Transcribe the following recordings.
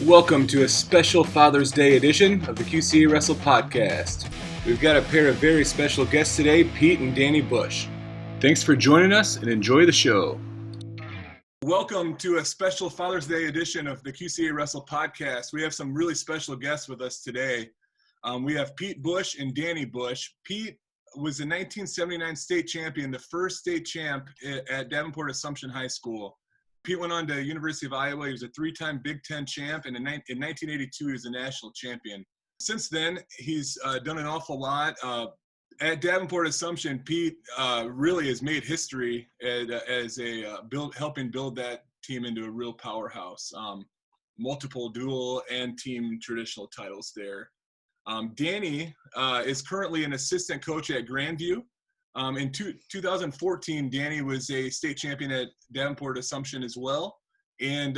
Welcome to a special Father's Day edition of the QCA Wrestle Podcast. We've got a pair of very special guests today, Pete and Danny Bush. Thanks for joining us and enjoy the show. Welcome to a special Father's Day edition of the QCA Wrestle Podcast. We have some really special guests with us today. We have Pete Bush and Danny Bush. Pete was the 1979 state champion, the first state champ at Davenport Assumption High School. Pete went on to University of Iowa. He was a three-time Big Ten champ, and in 1982, he was a national champion. Since then, he's done an awful lot. At Davenport Assumption, Pete really has made history helping build that team into a real powerhouse. Multiple dual and team traditional titles there. Danny is currently an assistant coach at Grandview. In 2014, Danny was a state champion at Davenport Assumption as well, and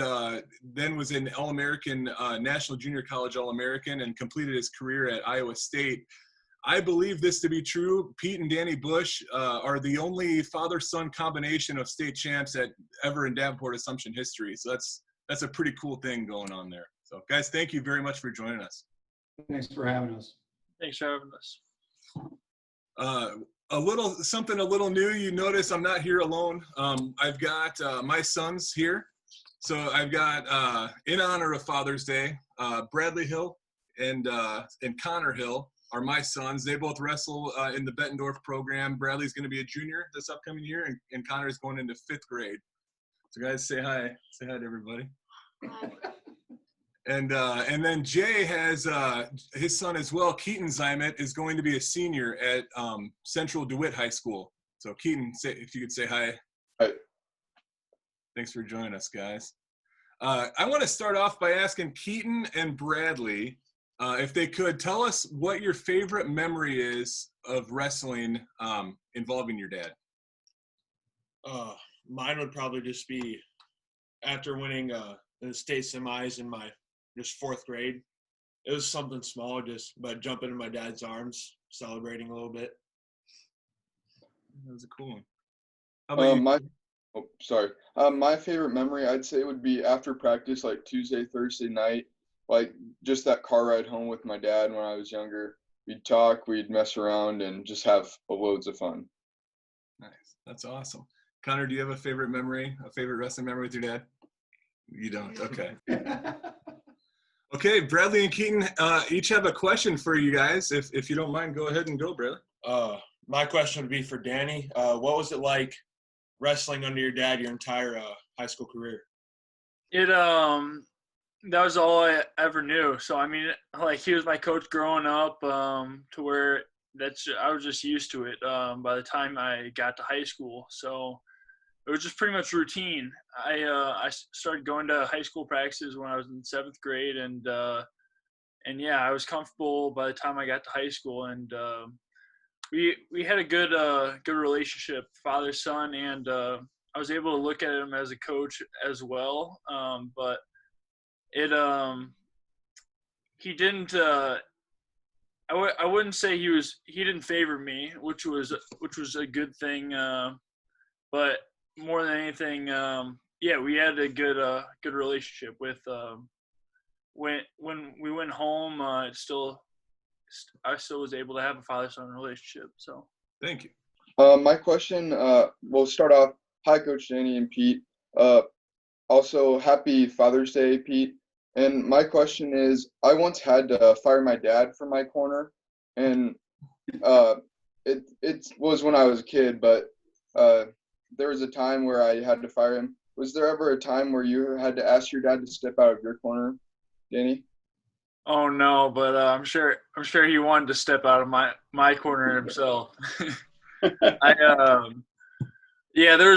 then was an All American, National Junior College All American, and completed his career at Iowa State. I believe this to be true. Pete and Danny Bush are the only father-son combination of state champs ever in Davenport Assumption history. So that's a pretty cool thing going on there. So guys, thank you very much for joining us. Thanks for having us. Thanks for having us. Something a little new. You notice I'm not here alone. I've got my sons here. So I've got, in honor of Father's Day, Bradley Hill and Connor Hill are my sons. They both wrestle in the Bettendorf program. Bradley's going to be a junior this upcoming year, and Connor is going into 5th grade. So guys, say hi. Say hi to everybody. Hi. And then Jay has his son as well. Keaton Zymet is going to be a senior at Central DeWitt High School. So Keaton, if you could say hi. Hi. Thanks for joining us, guys. I want to start off by asking Keaton and Bradley if they could tell us what your favorite memory is of wrestling involving your dad. Mine would probably just be after winning the state semis in my just 4th grade. It was something small, but jumping in my dad's arms, celebrating a little bit. That was a cool one. How about you? My favorite memory, I'd say, would be after practice, like Tuesday, Thursday night, like just that car ride home with my dad when I was younger. We'd talk, we'd mess around, and just have loads of fun. Nice. That's awesome. Connor, do you have a favorite wrestling memory with your dad? You don't? Okay. Okay, Bradley and Keaton each have a question for you guys. If you don't mind, go ahead and go, Bradley. My question would be for Danny. What was it like wrestling under your dad your entire high school career? That was all I ever knew. So I mean, like, he was my coach growing up, to where I was just used to it by the time I got to high school. So it was just pretty much routine. I started going to high school practices when I was in 7th grade, and yeah, I was comfortable by the time I got to high school, and we had a good relationship, father son, and I was able to look at him as a coach as well. But he didn't. I wouldn't say he didn't favor me, which was a good thing. But more than anything, yeah, we had a good relationship with when we went home. I still was able to have a father-son relationship. So thank you. My question, we'll start off. Hi, Coach Danny and Pete. Also, happy Father's Day, Pete. And my question is, I once had to fire my dad from my corner, and it was when I was a kid, but there was a time where I had to fire him. Was there ever a time where you had to ask your dad to step out of your corner, Danny? Oh no, but I'm sure he wanted to step out of my corner himself. Yeah, there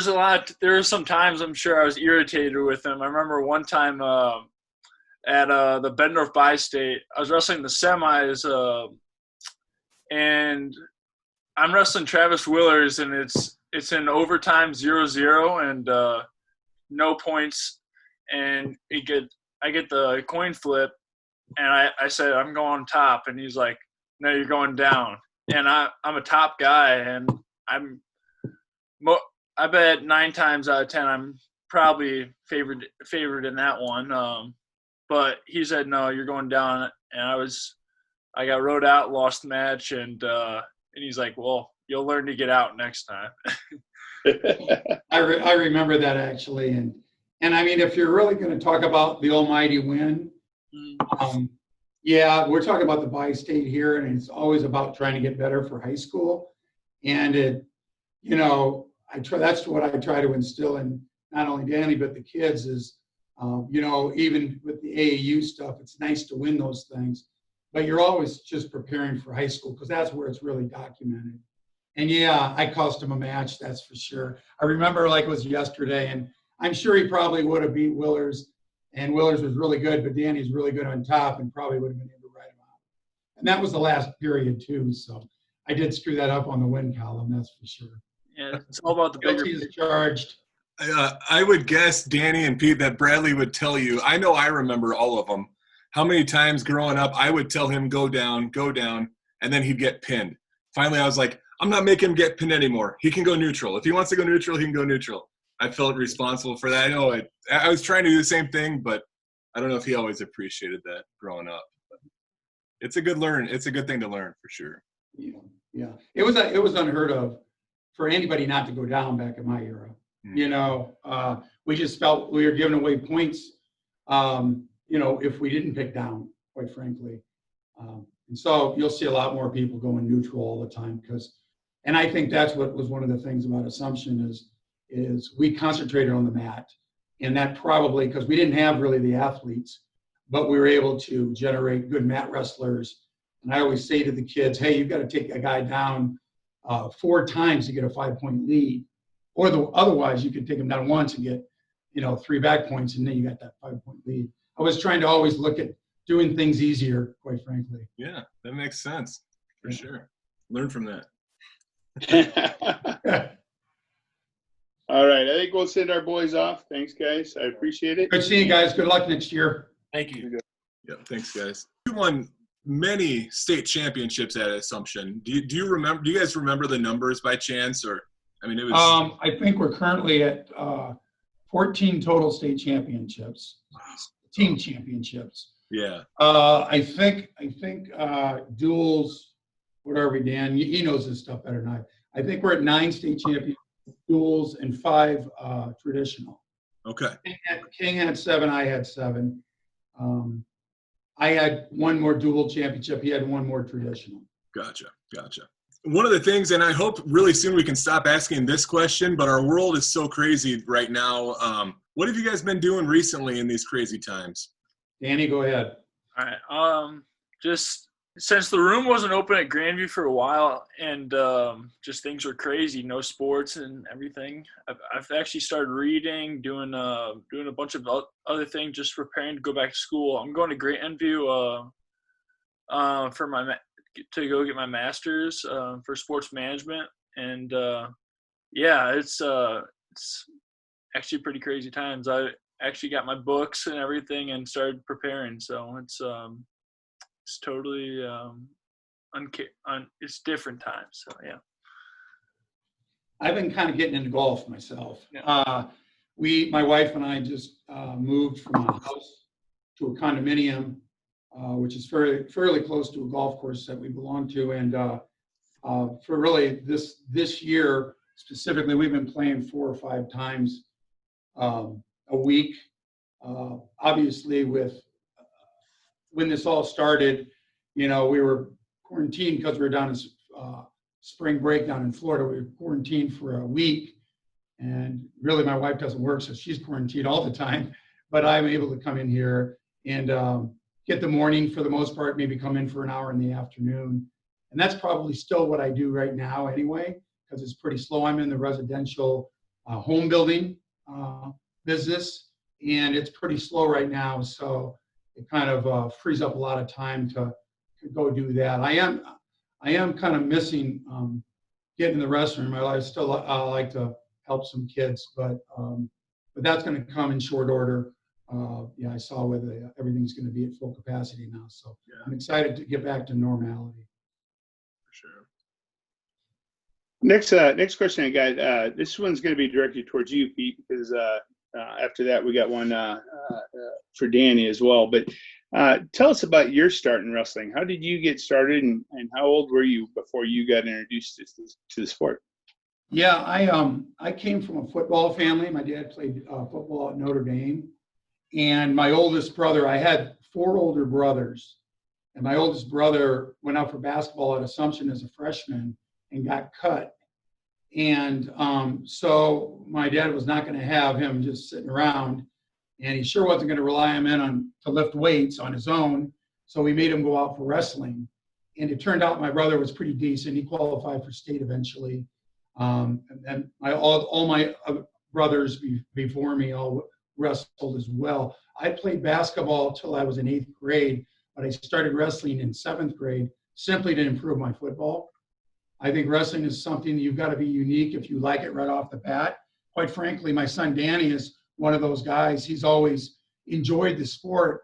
were some times I'm sure I was irritated with him. I remember one time at the Bettendorf Bi-State, I was wrestling the semis, and I'm wrestling Travis Willers, and it's in overtime 0-0 and no points, and I get the coin flip, and I said, I'm going top, and he's like, no, you're going down. And I'm a top guy, and I bet 9 times out of 10 I'm probably favored in that one. but he said, no, you're going down. And I got rode out, lost the match. And he's like, well, you'll learn to get out next time. I remember that actually. And I mean, if you're really going to talk about the almighty win, yeah, we're talking about the bi-state here, and it's always about trying to get better for high school. And that's what I try to instill in not only Danny, but the kids is, even with the AAU stuff, it's nice to win those things, but you're always just preparing for high school because that's where it's really documented. And yeah, I cost him a match, that's for sure. I remember like it was yesterday, and I'm sure he probably would have beat Willers, and Willers was really good, but Danny's really good on top and probably would have been able to ride him out. And that was the last period too, so I did screw that up on the win column, that's for sure. Yeah, it's all about the bigger. Guilty as charged. I would guess, Danny and Pete, that Bradley would tell you, I know I remember all of them, how many times growing up I would tell him go down, and then he'd get pinned. Finally, I was like, I'm not making him get pinned anymore. He can go neutral. If he wants to go neutral, he can go neutral. I felt responsible for that. I know I was trying to do the same thing, but I don't know if he always appreciated that growing up. But it's a good thing to learn for sure. Yeah. It was unheard of for anybody not to go down back in my era. We just felt we were giving away points, if we didn't pick down, quite frankly. And so you'll see a lot more people going neutral all the time and I think that's what was one of the things about Assumption is we concentrated on the mat, and that probably because we didn't have really the athletes, but we were able to generate good mat wrestlers. And I always say to the kids, hey, you've got to take a guy down 4 times to get a 5-point lead, or otherwise you could take him down once and get 3 back points, and then you got that 5-point lead. I was trying to always look at doing things easier, quite frankly. Yeah, that makes sense for sure. Learn from that. All right, I think we'll send our boys off. Thanks, guys. I appreciate it. Good seeing you guys. Good luck next year. Thank you. Yeah, thanks, guys. You won many state championships at Assumption. Do you guys remember the numbers by chance, or I mean, it was. I think we're currently at 14 total state championships, team championships. Yeah. I think duels. What are we, Dan? He knows this stuff better than I think we're at 9 state champions, duels, and 5 traditional. Okay. King had 7. I had 7. I had 1 more dual championship. He had 1 more traditional. Gotcha. One of the things, and I hope really soon we can stop asking this question, but our world is so crazy right now. What have you guys been doing recently in these crazy times? Danny, go ahead. All right. Just since the room wasn't open at Grandview for a while, and just things were crazy, no sports and everything, I've actually started reading, doing a bunch of other things, just preparing to go back to school. I'm going to Great Enview to go get my master's for sports management, and it's actually pretty crazy times. I actually got my books and everything and started preparing, so it's totally it's different times. So yeah. I've been kind of getting into golf myself. Yeah. My wife and I just moved from a house to a condominium, which is fairly close to a golf course that we belong to. And for really this year specifically, we've been playing 4 or 5 times a week. Obviously, when this all started, we were quarantined because we were down in spring break down in Florida. We were quarantined for a week, and really my wife doesn't work, so she's quarantined all the time, but I'm able to come in here and get the morning for the most part, maybe come in for an hour in the afternoon. And that's probably still what I do right now anyway, because it's pretty slow. I'm in the residential home building business, and it's pretty slow right now, so it kind of frees up a lot of time to go do that. I am kind of missing getting in the restroom. I still like to help some kids, but that's going to come in short order. I saw whether everything's going to be at full capacity now, so yeah. I'm excited to get back to normality. For sure. Next question I got. This one's going to be directed towards you, Pete, because after that, we got one for Danny as well. But tell us about your start in wrestling. How did you get started, and how old were you before you got introduced to the sport? Yeah, I came from a football family. My dad played football at Notre Dame, and my oldest brother. I had 4 older brothers, and my oldest brother went out for basketball at Assumption as a freshman and got cut. And so my dad was not going to have him just sitting around, and he sure wasn't going to rely on him to lift weights on his own. So we made him go out for wrestling, and it turned out my brother was pretty decent. He qualified for state eventually. And all my brothers before me all wrestled as well. I played basketball till I was in 8th grade, but I started wrestling in 7th grade simply to improve my football. I think wrestling is something you've got to be unique if you like it right off the bat. Quite frankly, my son Danny is one of those guys. He's always enjoyed the sport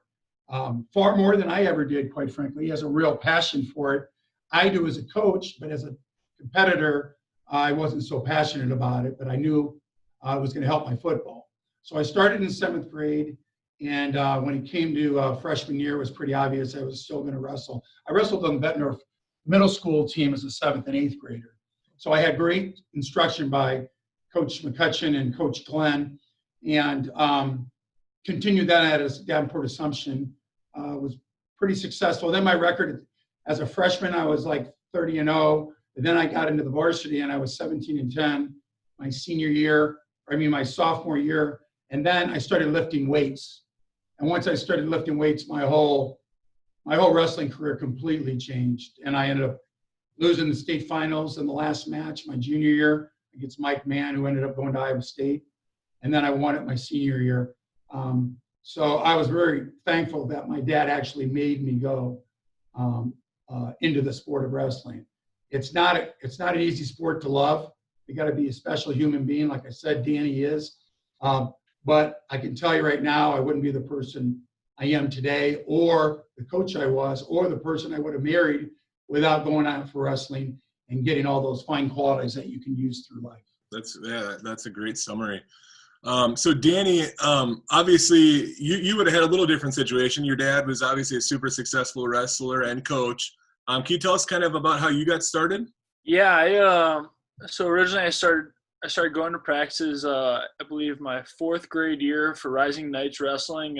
far more than I ever did, quite frankly. He has a real passion for it. I do as a coach, but as a competitor, I wasn't so passionate about it, but I knew it was going to help my football. So I started in 7th grade, and when it came to freshman year, it was pretty obvious I was still going to wrestle. I wrestled on the Bettendorf middle school team as a 7th and 8th grader. So I had great instruction by Coach McCutcheon and Coach Glenn, and continued that at Davenport Assumption. Was pretty successful. Then my record as a freshman, I was like 30-0. And then I got into the varsity, and I was 17-10 my sophomore year. And then I started lifting weights. And once I started lifting weights, my whole wrestling career completely changed. And I ended up losing the state finals in the last match my junior year against Mike Mann, who ended up going to Iowa State. And then I won it my senior year. So I was very thankful that my dad actually made me go into the sport of wrestling. It's not an easy sport to love. You got to be a special human being, like I said, Danny is. But I can tell you right now, I wouldn't be the person I am today, or the coach I was, or the person I would have married without going out for wrestling and getting all those fine qualities that you can use through life. That's a great summary. So Danny, obviously you would have had a little different situation. Your dad was obviously a super successful wrestler and coach. Can you tell us kind of about how you got started? Yeah, so originally I started going to practices, I believe my 4th grade year for Rising Knights Wrestling.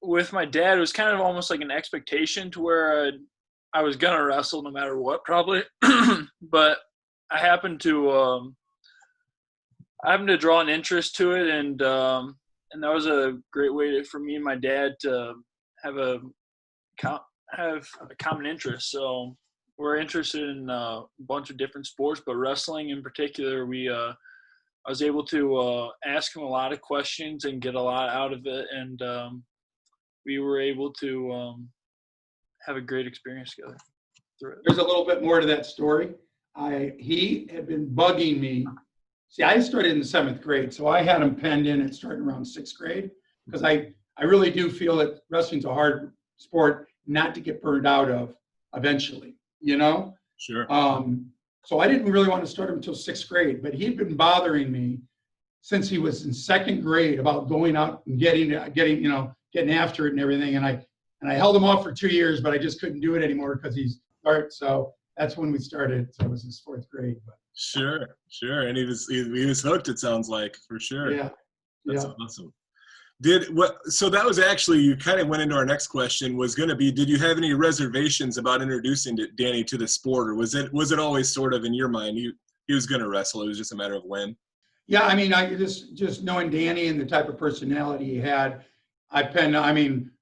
With my dad, it was kind of almost like an expectation to where I was going to wrestle no matter what, probably. But I happened to draw an interest to it, and that was a great way for me and my dad to have a common interest. So we're interested in a bunch of different sports, but wrestling in particular, I was able to ask him a lot of questions and get a lot out of it, and we were able to have a great experience together through it. There's a little bit more to that story. He had been bugging me. See, I started in the 7th grade, so I had him penned in at starting around 6th grade, because I really do feel that wrestling's a hard sport not to get burned out of eventually, you know? Sure. So I didn't really want to start him until 6th grade, but he'd been bothering me since he was in 2nd grade about going out and getting after it and everything. And I held him off for 2 years, but I just couldn't do it anymore because he's hurt. So that's when we started. So it was his 4th grade. But. Sure. And he was hooked, it sounds like, for sure. Yeah. That's awesome. So that was actually, you kind of went into our next question, was going to be, did you have any reservations about introducing Danny to the sport, or was it always sort of in your mind he was going to wrestle, it was just a matter of when? Yeah, I mean, I just knowing Danny and the type of personality he had,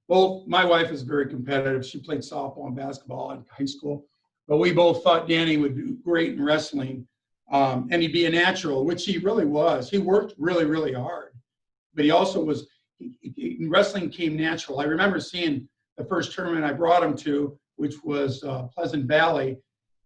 both my wife is very competitive. She played softball and basketball in high school, but we both thought Danny would do great in wrestling, and he'd be a natural, which he really was. He worked really, really hard, but he also was. Wrestling came natural. I remember seeing the first tournament I brought him to, which was Pleasant Valley,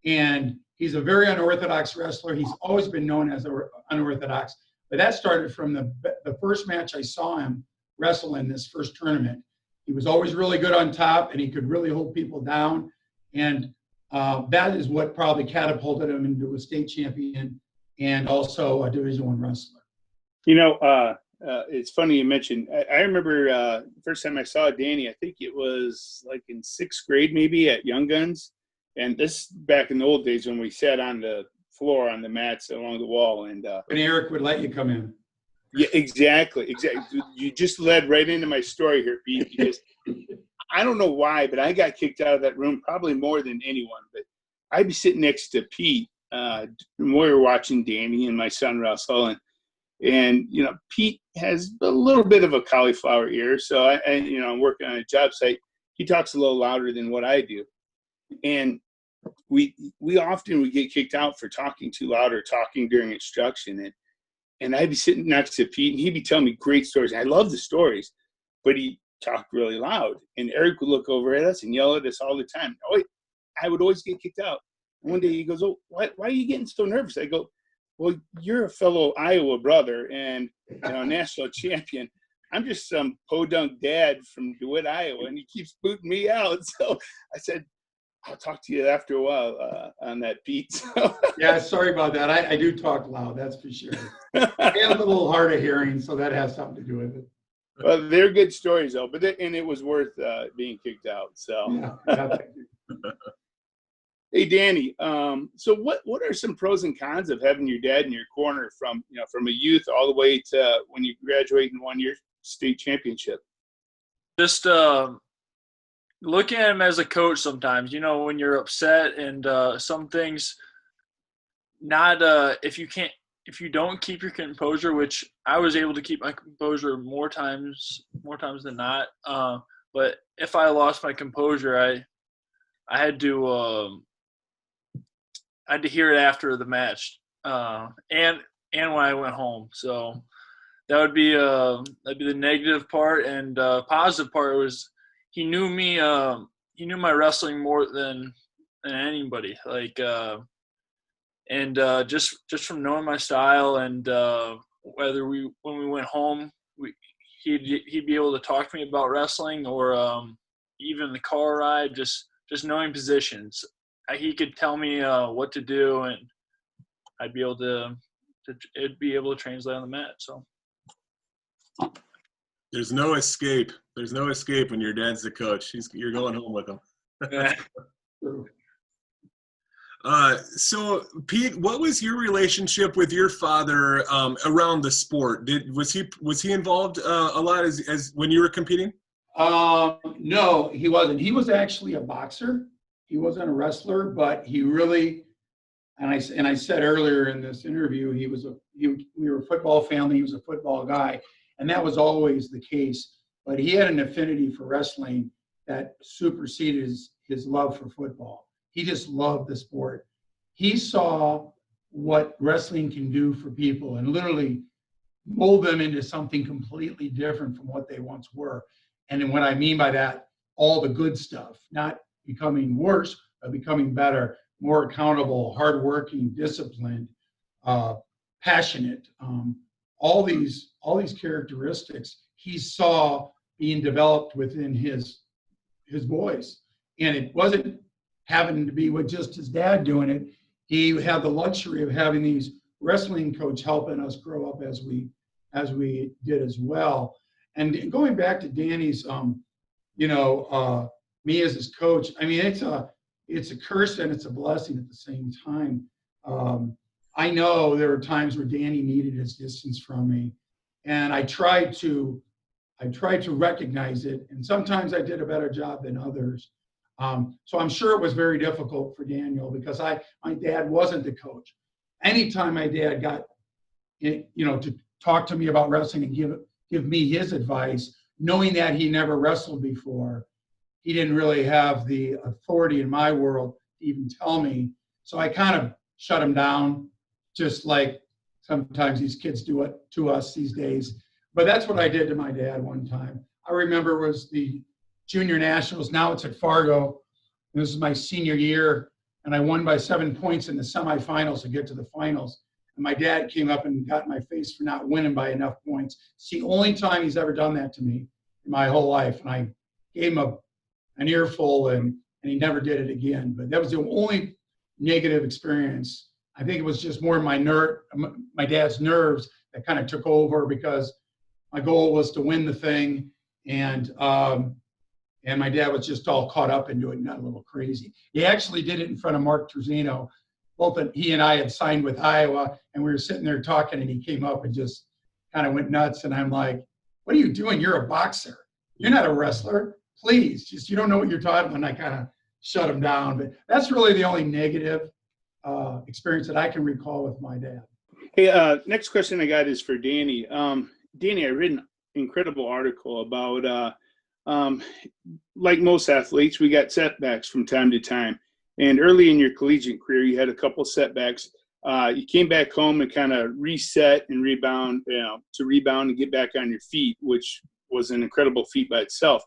and he's a very unorthodox wrestler. He's always been known as unorthodox, but that started from the first match I saw him wrestle in this first tournament. He was always really good on top, and he could really hold people down, and that is what probably catapulted him into a state champion and also a Division I wrestler. It's funny you mentioned. I remember the first time I saw Danny, I think it was like in 6th grade, maybe at Young Guns. And this back in the old days when we sat on the floor on the mats along the wall. And Eric would let you come in. Yeah, exactly. You just led right into my story here, Pete, because I don't know why, but I got kicked out of that room probably more than anyone. But I'd be sitting next to Pete when we were watching Danny and my son Russell, and Pete has a little bit of a cauliflower ear, so I'm working on a job site. He talks a little louder than what I do, and we often would get kicked out for talking too loud or talking during instruction, and I'd be sitting next to Pete, and he'd be telling me great stories. I love the stories, but he talked really loud. And Eric would look over at us and yell at us all the time. I would always get kicked out. And one day he goes, why are you getting so nervous? I go, well, you're a fellow Iowa brother and national champion. I'm just some podunk dad from DeWitt, Iowa, and he keeps booting me out. So I said, I'll talk to you after a while on that, Pete. So. Yeah, sorry about that. I do talk loud, that's for sure. I have a little hard of hearing, so that has something to do with it. Well, they're good stories, though, and it was worth being kicked out. So, yeah. Hey, Danny. So, what are some pros and cons of having your dad in your corner from a youth all the way to when you graduate and won your state championship? Just looking at him as a coach sometimes, when you're upset and some things not if you don't keep your composure, which I was able to keep my composure more times than not. But if I lost my composure, I had to hear it after the match, and when I went home. So that would be that'd be the negative part, and positive part was he knew me. He knew my wrestling more than anybody. Just from knowing my style, and whether when we went home, he'd be able to talk to me about wrestling, or even the car ride. Just knowing positions, he could tell me what to do, and I'd be able to it'd be able to translate on the mat. So. There's no escape. There's no escape when your dad's the coach. You're going home with him. So, Pete, what was your relationship with your father around the sport? Was he involved a lot as when you were competing? No, he wasn't. He was actually a boxer. He wasn't a wrestler, but he really. And I said earlier in this interview, we were a football family. He was a football guy. And that was always the case. But he had an affinity for wrestling that superseded his love for football. He just loved the sport. He saw what wrestling can do for people and literally mold them into something completely different from what they once were. And what I mean by that, all the good stuff, not becoming worse, but becoming better, more accountable, hardworking, disciplined, passionate. All these characteristics he saw being developed within his boys. And it wasn't having to be with just his dad doing it. He had the luxury of having these wrestling coach helping us grow up as we did as well. And going back to Danny's, me as his coach, I mean, it's a curse and it's a blessing at the same time. I know there were times where Danny needed his distance from me, and I tried to recognize it, and sometimes I did a better job than others. So I'm sure it was very difficult for Daniel because my dad wasn't the coach. Anytime my dad got, to talk to me about wrestling and give me his advice, knowing that he never wrestled before, he didn't really have the authority in my world to even tell me. So I kind of shut him down, just like sometimes these kids do it to us these days. But that's what I did to my dad one time. I remember it was the Junior Nationals. Now it's at Fargo. This is my senior year, and I won by 7 points in the semifinals to get to the finals. And my dad came up and got in my face for not winning by enough points. It's the only time he's ever done that to me in my whole life. And I gave him an earful, and he never did it again. But that was the only negative experience. I think it was just more my dad's nerves that kind of took over because my goal was to win the thing. And my dad was just all caught up into it and got a little crazy. He actually did it in front of Mark Truzino. He and I had signed with Iowa, and we were sitting there talking, and he came up and just kind of went nuts. And I'm like, what are you doing? You're a boxer. You're not a wrestler. Please, just, you don't know what you're talking about. And I kind of shut him down. But that's really the only negative experience that I can recall with my dad. Hey, next question I got is for Danny. Danny, I read an incredible article about, like most athletes, we got setbacks from time to time. And early in your collegiate career, you had a couple setbacks. You came back home and kind of reset and rebound, to rebound and get back on your feet, which was an incredible feat by itself.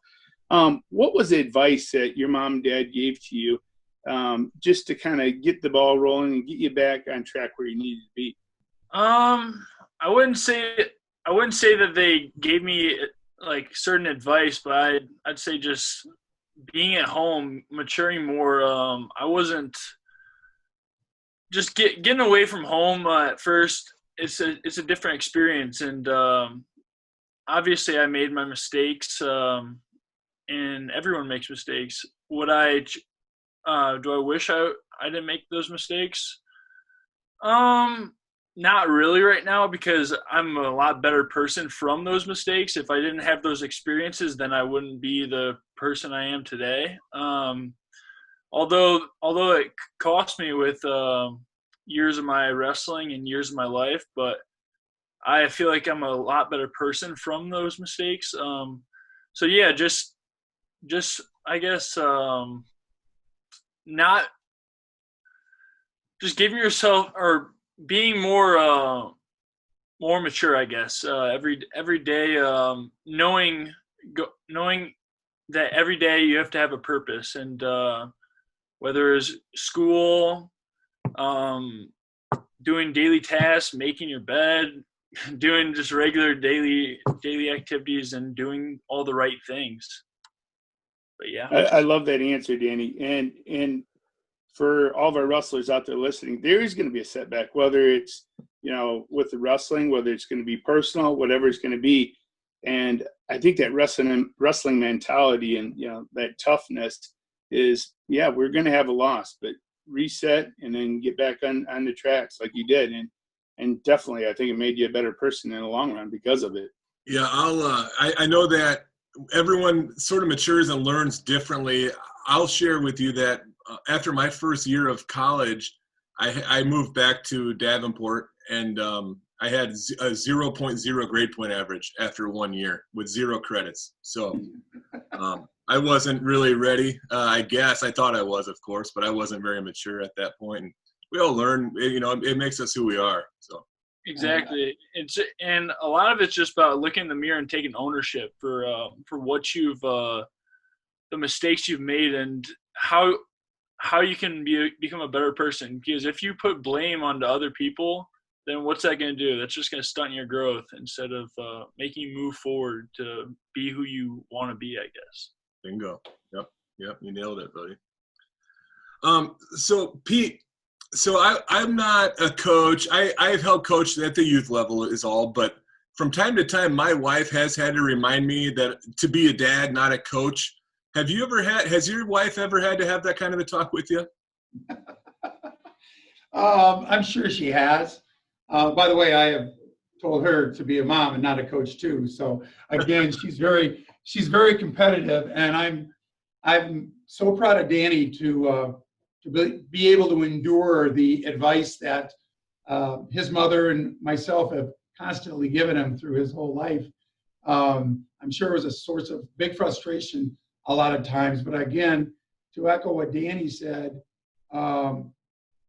What was the advice that your mom and dad gave to you just to kind of get the ball rolling and get you back on track where you needed to be? I wouldn't say that they gave me like certain advice, but I'd say just being at home, maturing more. I wasn't just getting away from home at first. It's a different experience, and obviously I made my mistakes, and everyone makes mistakes. Do I wish I didn't make those mistakes? Not really right now, because I'm a lot better person from those mistakes. If I didn't have those experiences, then I wouldn't be the person I am today. Although it cost me with years of my wrestling and years of my life, but I feel like I'm a lot better person from those mistakes. So yeah, just I guess not just giving yourself or being more mature, I guess. Every day, knowing that every day you have to have a purpose, and whether it's school, doing daily tasks, making your bed, doing just regular daily activities, and doing all the right things. But yeah, I love that answer, Danny. And for all of our wrestlers out there listening, there is going to be a setback, whether it's, with the wrestling, whether it's going to be personal, whatever it's going to be. And I think that wrestling mentality and, that toughness is, we're going to have a loss, but reset and then get back on the tracks like you did. And definitely, I think it made you a better person in the long run because of it. Yeah, I know that everyone sort of matures and learns differently. I'll share with you that after my first year of college, I moved back to Davenport, and I had a 0.0 grade point average after 1 year with 0 credits. So I wasn't really ready. I guess I thought I was, of course, but I wasn't very mature at that point. And we all learn, it makes us who we are. So exactly. And a lot of it's just about looking in the mirror and taking ownership for what the mistakes you've made, and how you can become a better person. Because if you put blame onto other people, then what's that going to do? That's just going to stunt your growth instead of making you move forward to be who you want to be, I guess. Bingo. Yep. You nailed it, buddy. So Pete, I'm not a coach. I've held coach at the youth level is all, but from time to time, my wife has had to remind me that to be a dad, not a coach. Has your wife ever had to have that kind of a talk with you? I'm sure she has. By the way, I have told her to be a mom and not a coach too. So again, she's very competitive, and I'm so proud of Danny to be able to endure the advice that his mother and myself have constantly given him through his whole life. I'm sure it was a source of big frustration a lot of times, but again, to echo what Danny said,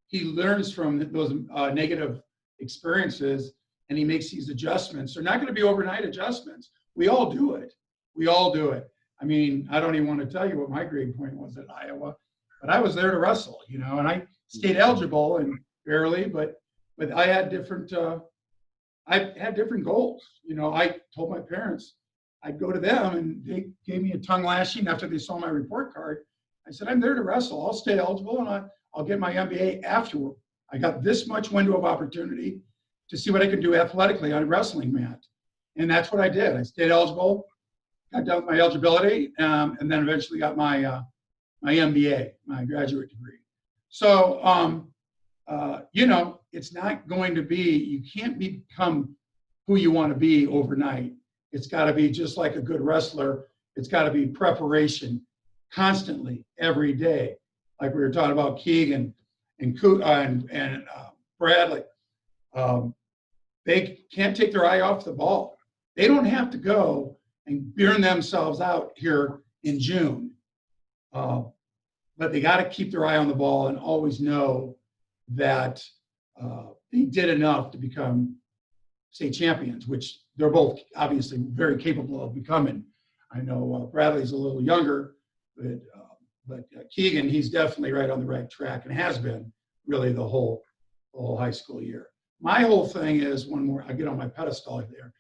he learns from those negative experiences, and he makes these adjustments. They're not going to be overnight adjustments. We all do it. I mean, I don't even want to tell you what my grade point was at Iowa, but I was there to wrestle, and I stayed eligible and barely, but I had different goals. I told my parents I'd go to them, and they gave me a tongue lashing after they saw my report card. I said, I'm there to wrestle. I'll stay eligible, and I'll get my MBA afterward. I got this much window of opportunity, to see what I could do athletically on a wrestling mat. And that's what I did. I stayed eligible, got done with my eligibility, and then eventually got my my MBA, my graduate degree. So, it's not going to be, you can't become who you want to be overnight. It's got to be just like a good wrestler. It's got to be preparation constantly, every day. Like we were talking about Keegan and Bradley. They can't take their eye off the ball. They don't have to go and burn themselves out here in June. But they got to keep their eye on the ball and always know that they did enough to become state champions, which they're both obviously very capable of becoming. I know Bradley's a little younger, but Keegan, he's definitely right on the right track and has been really the whole high school year. My whole thing is, one more, I get on my pedestal there.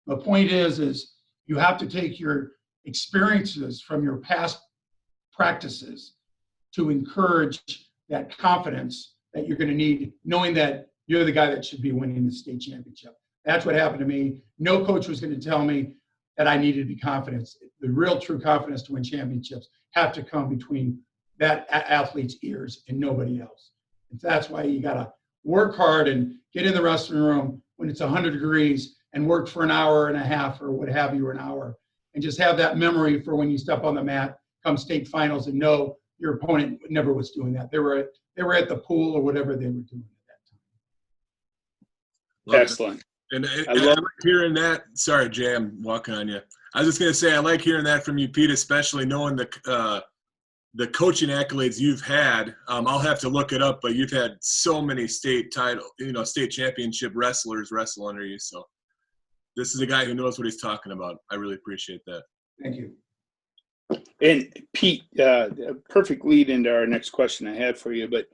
The point is you have to take your experiences from your past practices to encourage that confidence that you're going to need, knowing that you're the guy that should be winning the state championship. That's what happened to me. No coach was going to tell me that I needed to be confident. The real true confidence to win championships have to come between that athlete's ears and nobody else. And that's why you got to work hard and get in the wrestling room when it's 100 degrees and work for an hour and a half or what have you, or an hour, and just have that memory for when you step on the mat come state finals and know your opponent never was doing that. They were at the pool or whatever they were doing at that time. Excellent. And I like hearing that. Sorry, Jay, I'm walking on you. I was just going to say, I like hearing that from you, Pete, especially knowing the coaching accolades you've had. I'll have to look it up, but you've had so many state championship wrestlers wrestle under you. So this is a guy who knows what he's talking about. I really appreciate that. Thank you. And Pete, a perfect lead into our next question I had for you. But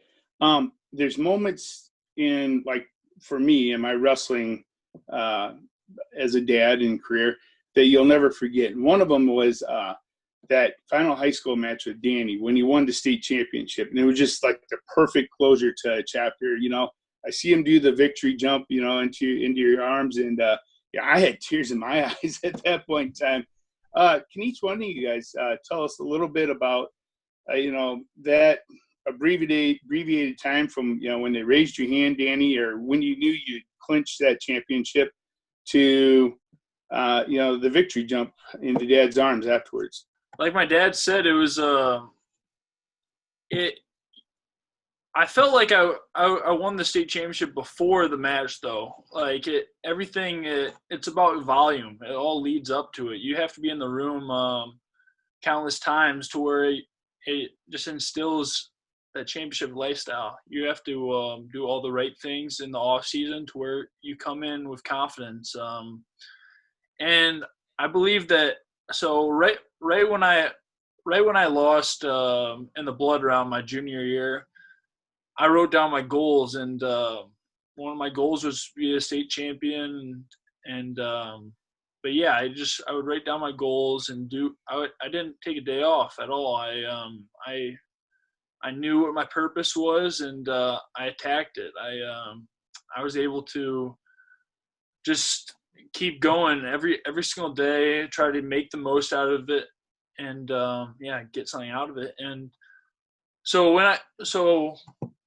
there's moments in, like for me in my wrestling as a dad in career that you'll never forget. And one of them was that final high school match with Danny when he won the state championship. And it was just like the perfect closure to a chapter. I see him do the victory jump, into your arms. And I had tears in my eyes at that point in time. Can each one of you guys tell us a little bit about, that abbreviated time from, when they raised your hand, Danny, or when you knew you'd clinched that championship to, the victory jump into Dad's arms afterwards? Like my dad said, it was I felt like I won the state championship before the match, though. Like it's about volume. It all leads up to it. You have to be in the room countless times to where it just instills that championship lifestyle. You have to do all the right things in the off season to where you come in with confidence. And I believe that. So right when I lost in the blood round my junior year, I wrote down my goals, and one of my goals was to be a state champion. But yeah, I would write down my goals and I didn't take a day off at all. I knew what my purpose was, and I attacked it. I was able to just keep going every single day, try to make the most out of it, and get something out of it. And so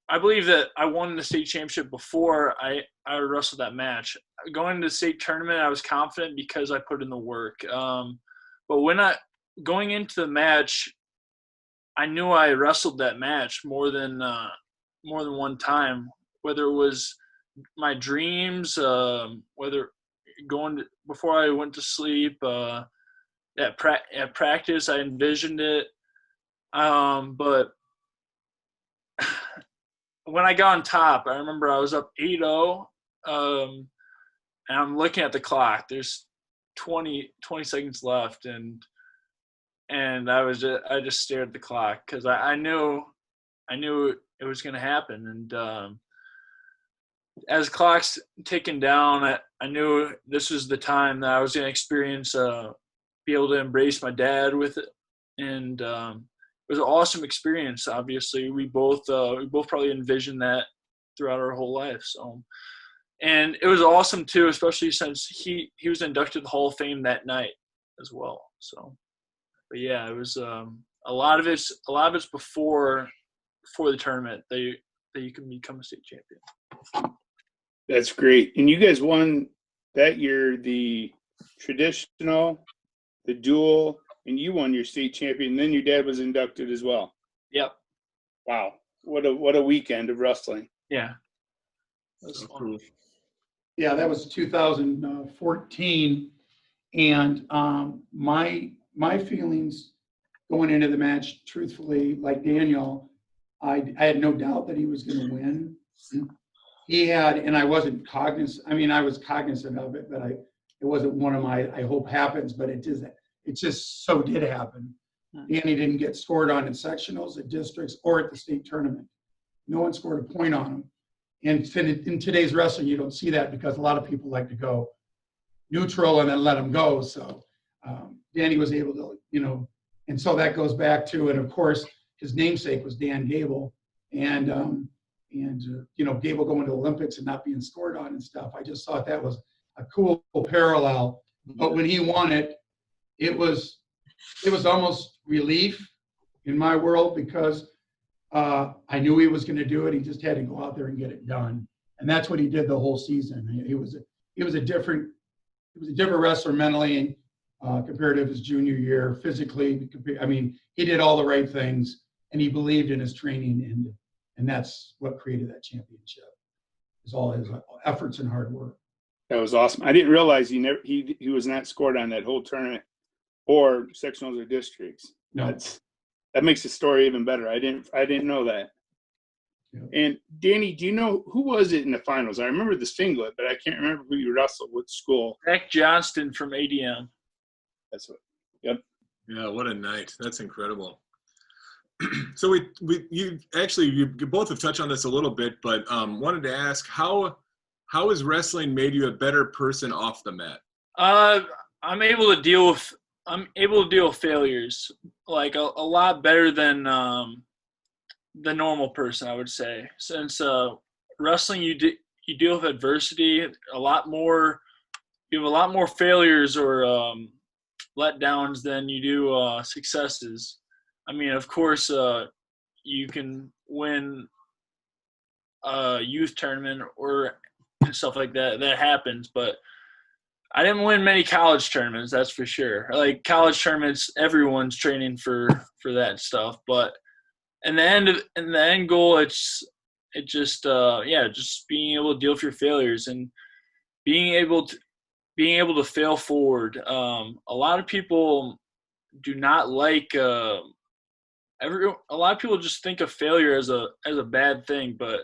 I believe that I won the state championship before I wrestled that match. Going to the state tournament, I was confident because I put in the work. But going into the match, I knew I wrestled that match more than one time. Whether it was my dreams, whether before I went to sleep, at practice, I envisioned it. But when I got on top, I remember I was up 8-0, and I'm looking at the clock. There's 20 seconds left, and I just stared at the clock because I knew it was going to happen. And as the clock's ticking down, I knew this was the time that I was going to experience, be able to embrace my dad with it, and it was an awesome experience. Obviously, we both probably envisioned that throughout our whole life. So And it was awesome too, especially since he was inducted to the Hall of Fame that night as well. So, but yeah, it was a lot of it's before the tournament that you can become a state champion. That's great. And you guys won that year the traditional, the dual, and you won your state champion. And then your dad was inducted as well. Yep. Wow. What a weekend of wrestling. Yeah. That's So fun. cool. Yeah, that was 2014. And my feelings going into the match, truthfully, like Daniel, I had no doubt that he was going to win. He had, and I wasn't cognizant. I mean, I was cognizant of it, but it wasn't one of my, I hope happens, but it just so did happen. Danny didn't get scored on in sectionals, at districts, or at the state tournament. No one scored a point on him. And in today's wrestling, you don't see that because a lot of people like to go neutral and then let them go. So Danny was able to, and so that goes back to, and of course, his namesake was Dan Gable. And Gable going to Olympics and not being scored on and stuff. I just thought that was a cool parallel. But when he won it, it was almost relief in my world because I knew he was going to do it. He just had to go out there and get it done. And that's what he did the whole season. He was a different wrestler mentally compared to his junior year, physically. I mean, he did all the right things and he believed in his training and that's what created that championship. Is all his efforts and hard work. That was awesome. I didn't realize he was not scored on that whole tournament or sectionals or districts. No. That makes the story even better. I didn't know that. Yeah. And Danny, do you know who was it in the finals? I remember the singlet, but I can't remember who you wrestled with school. Zach Johnston from ADM. That's what. Yep. Yeah, what a night. That's incredible. So you both have touched on this a little bit, but wanted to ask how has wrestling made you a better person off the mat? I'm able to deal with failures like a lot better than the normal person, I would say. Since wrestling, you deal with adversity a lot more. You have a lot more failures or letdowns than you do successes. I mean, of course, you can win a youth tournament or stuff like that. That happens, but I didn't win many college tournaments, that's for sure. Like college tournaments, everyone's training for that stuff. But in the end goal, it's just being able to deal with your failures and being able to fail forward. A lot of people do not like. A lot of people just think of failure as a bad thing, but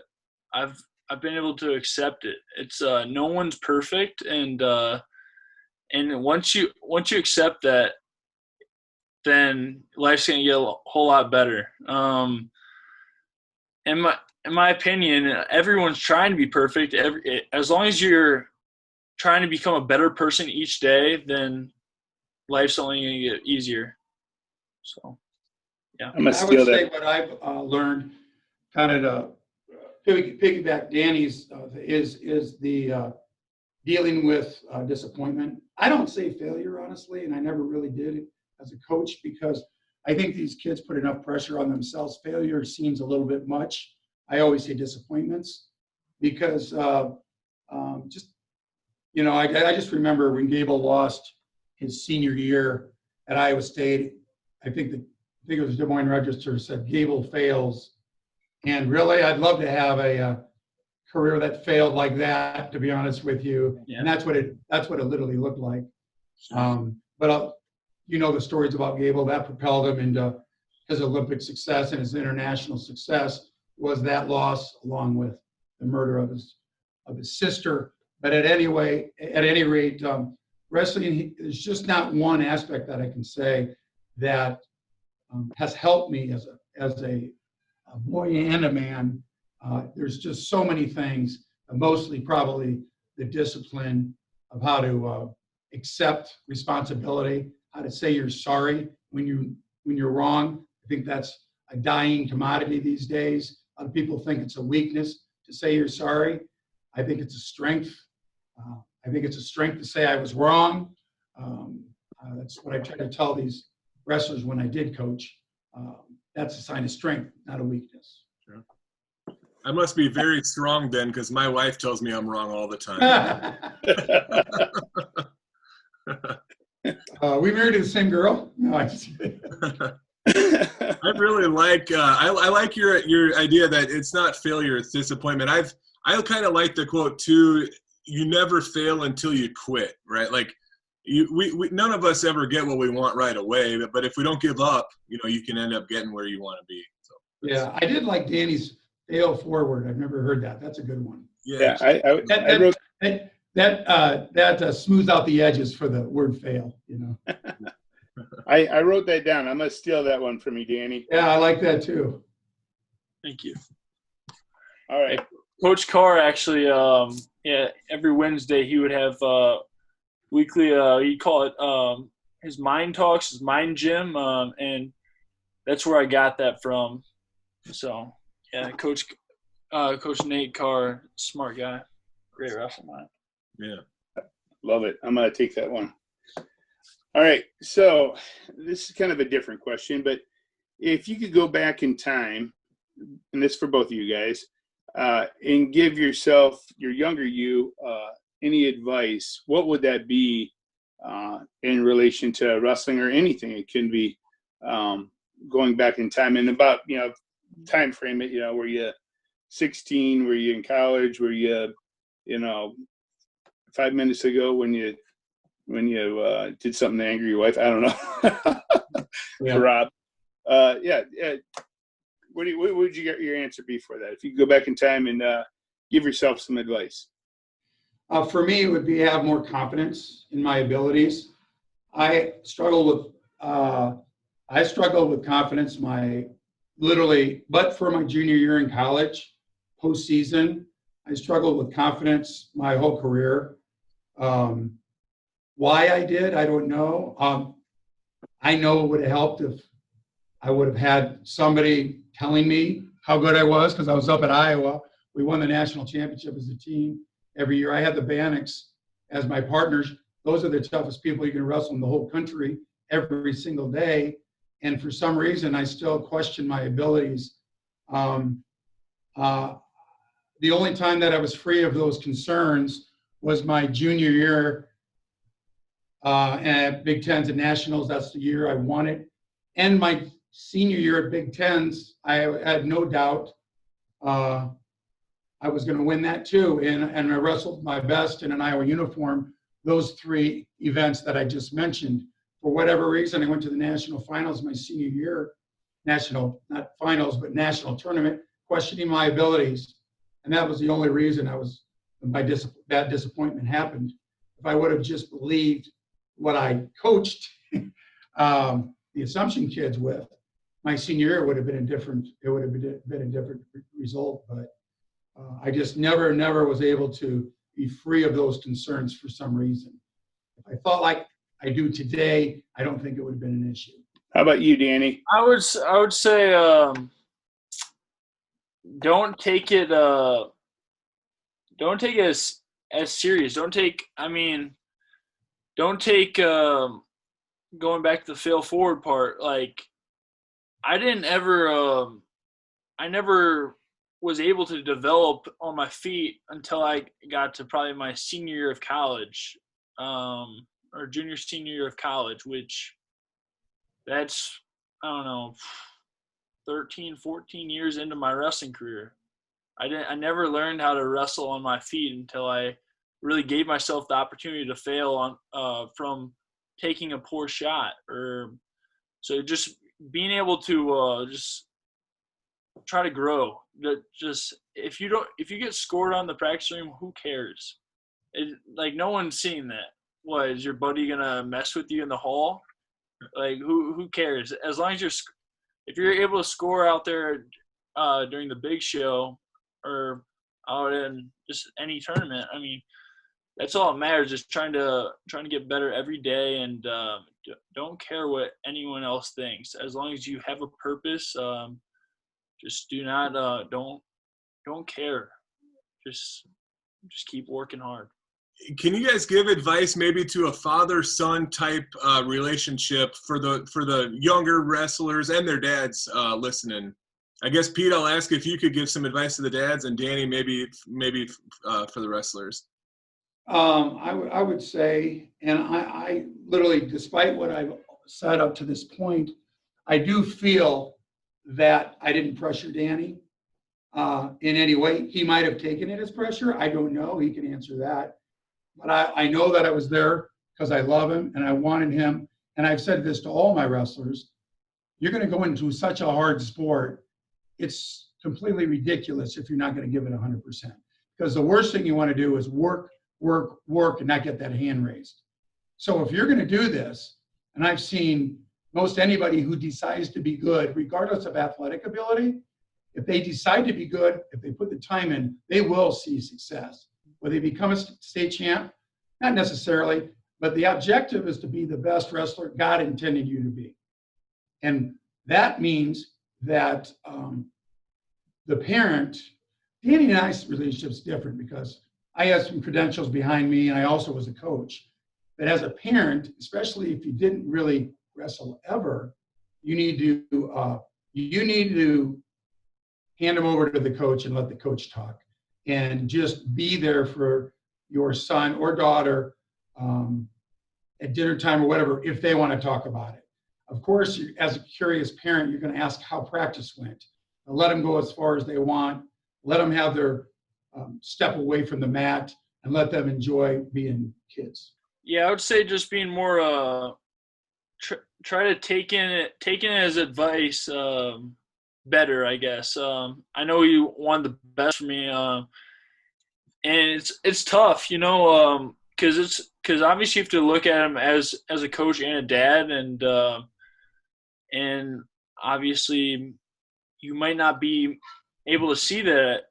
I've been able to accept it. It's no one's perfect, and once you accept that, then life's gonna get a whole lot better. In my opinion, everyone's trying to be perfect. As long as you're trying to become a better person each day, then life's only gonna get easier. So. Yeah. I would say what I've learned, kind of to piggyback Danny's, is the dealing with disappointment. I don't say failure, honestly, and I never really did it as a coach because I think these kids put enough pressure on themselves. Failure seems a little bit much. I always say disappointments because I just remember when Gable lost his senior year at Iowa State. I think it was Des Moines Register said Gable fails. And really, I'd love to have a career that failed like that, to be honest with you. Yeah. And that's what it literally looked like. But the stories about Gable that propelled him into his Olympic success and his international success was that loss, along with the murder of his sister. But at any rate, wrestling is just not one aspect that I can say that has helped me as a boy and a man. There's just so many things, mostly probably the discipline of how to accept responsibility, how to say you're sorry when you're wrong. I think that's a dying commodity these days. A lot of people think it's a weakness to say you're sorry. I think it's a strength. I think it's a strength to say I was wrong. That's what I try to tell these wrestlers when I did coach. That's a sign of strength, not a weakness. Sure. I must be very strong then, because my wife tells me I'm wrong all the time. We married to the same girl? No, I just I really like I like your idea that it's not failure, it's disappointment. I kind of like the quote too. You never fail until you quit, right? Like we none of us ever get what we want right away, but if we don't give up, you can end up getting where you want to be. So yeah, I did like Danny's fail forward. I've never heard that. That's a good one. Yeah, I wrote That smooths out the edges for the word fail. I wrote that down. I'm gonna steal that one from you, Danny. Yeah, I like that too. Thank you. All right. Coach Carr actually, every Wednesday he would have weekly. He'd call it his mind talks, his mind gym, and that's where I got that from. So yeah, Coach Nate Carr, smart guy, great wrestling mind. yeah. Love it. I'm gonna take that one. All right. So this is kind of a different question, but if you could go back in time, and this is for both of you guys, and give yourself, your younger you, any advice, what would that be in relation to wrestling or anything? It can be going back in time and about, time frame it, were you 16, were you in college, were you, 5 minutes ago when you did something to anger your wife? I don't know. Yeah. Rob. Yeah. What would your answer be for that? If you could go back in time and give yourself some advice. For me, it would be have more confidence in my abilities. I struggled with confidence but for my junior year in college, postseason, I struggled with confidence my whole career. Why I did, I don't know. I know it would have helped if I would have had somebody telling me how good I was, because I was up at Iowa. We won the national championship as a team every year. I had the Bannock's as my partners. Those are the toughest people you can wrestle in the whole country every single day. And for some reason, I still question my abilities. The only time that I was free of those concerns was my junior year at Big Tens and Nationals. That's the year I won it. And my senior year at Big Tens, I had no doubt I was going to win that too. And I wrestled my best in an Iowa uniform, those three events that I just mentioned. For whatever reason, I went to the national finals my senior year, national, not finals, but national tournament, questioning my abilities. And that was the only reason that disappointment happened. If I would have just believed what I coached the Assumption kids with, my senior year would have been a different result. But I just never was able to be free of those concerns for some reason. If I thought like I do today, I don't think it would have been an issue. How about you, Danny? I would say don't take it as serious. Don't take going back to the fail forward part. Like I never was able to develop on my feet until I got to probably my senior year of college, or senior year of college, which that's, I don't know, 13, 14 years into my wrestling career. I never learned how to wrestle on my feet until I really gave myself the opportunity to fail from taking a poor shot. So just being able to just try to grow. Just if you get scored on the practice room, who cares? Like no one's seeing that. What, is your buddy gonna mess with you in the hall? Like who cares? As long as if you're able to score out there during the big show or out in just any tournament, I mean, that's all that matters. Just trying to get better every day, and don't care what anyone else thinks. As long as you have a purpose, just do not don't care. Just just keep working hard. Can you guys give advice maybe to a father-son type relationship for the younger wrestlers and their dads listening? I guess, Pete, I'll ask if you could give some advice to the dads, and Danny, maybe for the wrestlers. I would say, and I literally, despite what I've said up to this point, I do feel that I didn't pressure Danny in any way. He might have taken it as pressure. I don't know. He can answer that. But I know that I was there because I love him and I wanted him. And I've said this to all my wrestlers. You're going to go into such a hard sport. It's completely ridiculous if you're not going to give it 100%. Because the worst thing you want to do is work, and not get that hand raised. So if you're going to do this, and I've seen most anybody who decides to be good, regardless of athletic ability, if they decide to be good, if they put the time in, they will see success. Whether they become a state champ, not necessarily, but the objective is to be the best wrestler God intended you to be. And that means that the parent, Danny and I's relationship is different because I have some credentials behind me and I also was a coach. But as a parent, especially if you didn't really wrestle ever, you need to hand them over to the coach and let the coach talk. And just be there for your son or daughter at dinner time or whatever, if they want to talk about it. Of course, as a curious parent, you're going to ask how practice went. Let them go as far as they want. Let them have their step away from the mat and let them enjoy being kids. Yeah, I would say just being more try to take in it as advice better, I guess. I know you want the best for me, and it's tough, because obviously you have to look at him as a coach and a dad, and obviously you might not be able to see that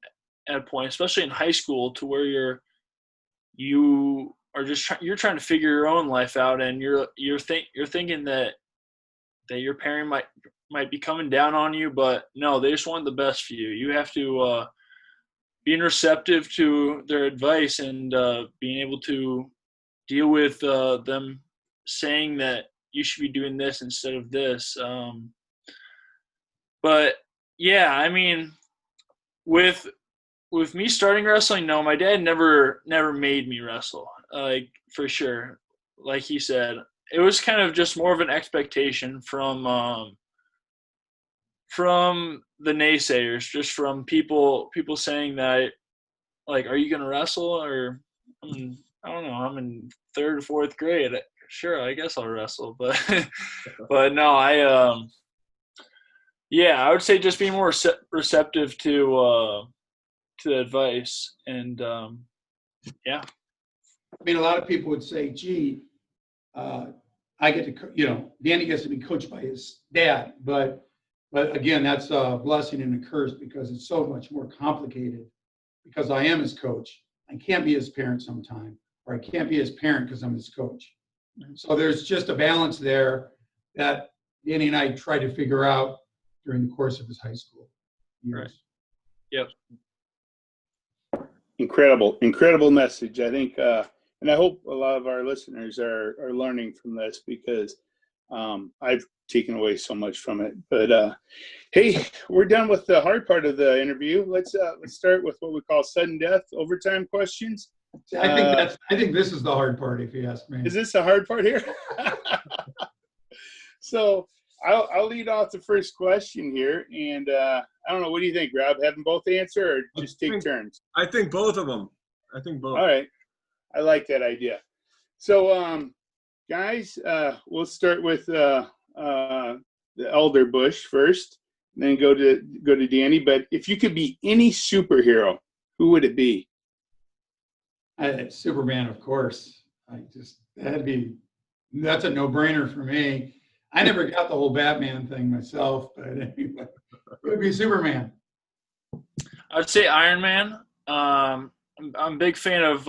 at a point, especially in high school, to where you're trying to figure your own life out, and you're thinking that your parent might be coming down on you, but no, they just want the best for you. You have to being receptive to their advice and being able to deal with them saying that you should be doing this instead of this. But yeah, I mean, with me starting wrestling, no, my dad never made me wrestle, like, for sure. Like he said, it was kind of just more of an expectation from the naysayers, just from people saying that, like, are you going to wrestle? Or I don't know, I'm in 3rd or 4th grade. Sure, I guess I'll wrestle. But but no, I would say just be more receptive to the advice. And yeah. I mean, a lot of people would say, gee, I get to, Danny gets to be coached by his dad, but again, that's a blessing and a curse because it's so much more complicated. Because I am his coach, I can't be his parent sometime, or I can't be his parent because I'm his coach. So there's just a balance there that Danny and I tried to figure out during the course of his high school years. Right. Yep. Incredible message. I think, and I hope a lot of our listeners are learning from this, because I've taken away so much from it. But hey, we're done with the hard part of the interview. Let's start with what we call sudden death overtime questions. I think this is the hard part, if you ask me. Is this the hard part here? So I'll lead off the first question here, and I don't know. What do you think, Rob? Have them both answer, or just take turns? I think both of them. I think both. All right, I like that idea. So, guys, we'll start with the elder Bush first, and then go to Danny. But if you could be any superhero, who would it be? Superman, of course. That's a no-brainer for me. I never got the whole Batman thing myself, but anyway, it would be Superman. I'd say Iron Man. I'm a big fan of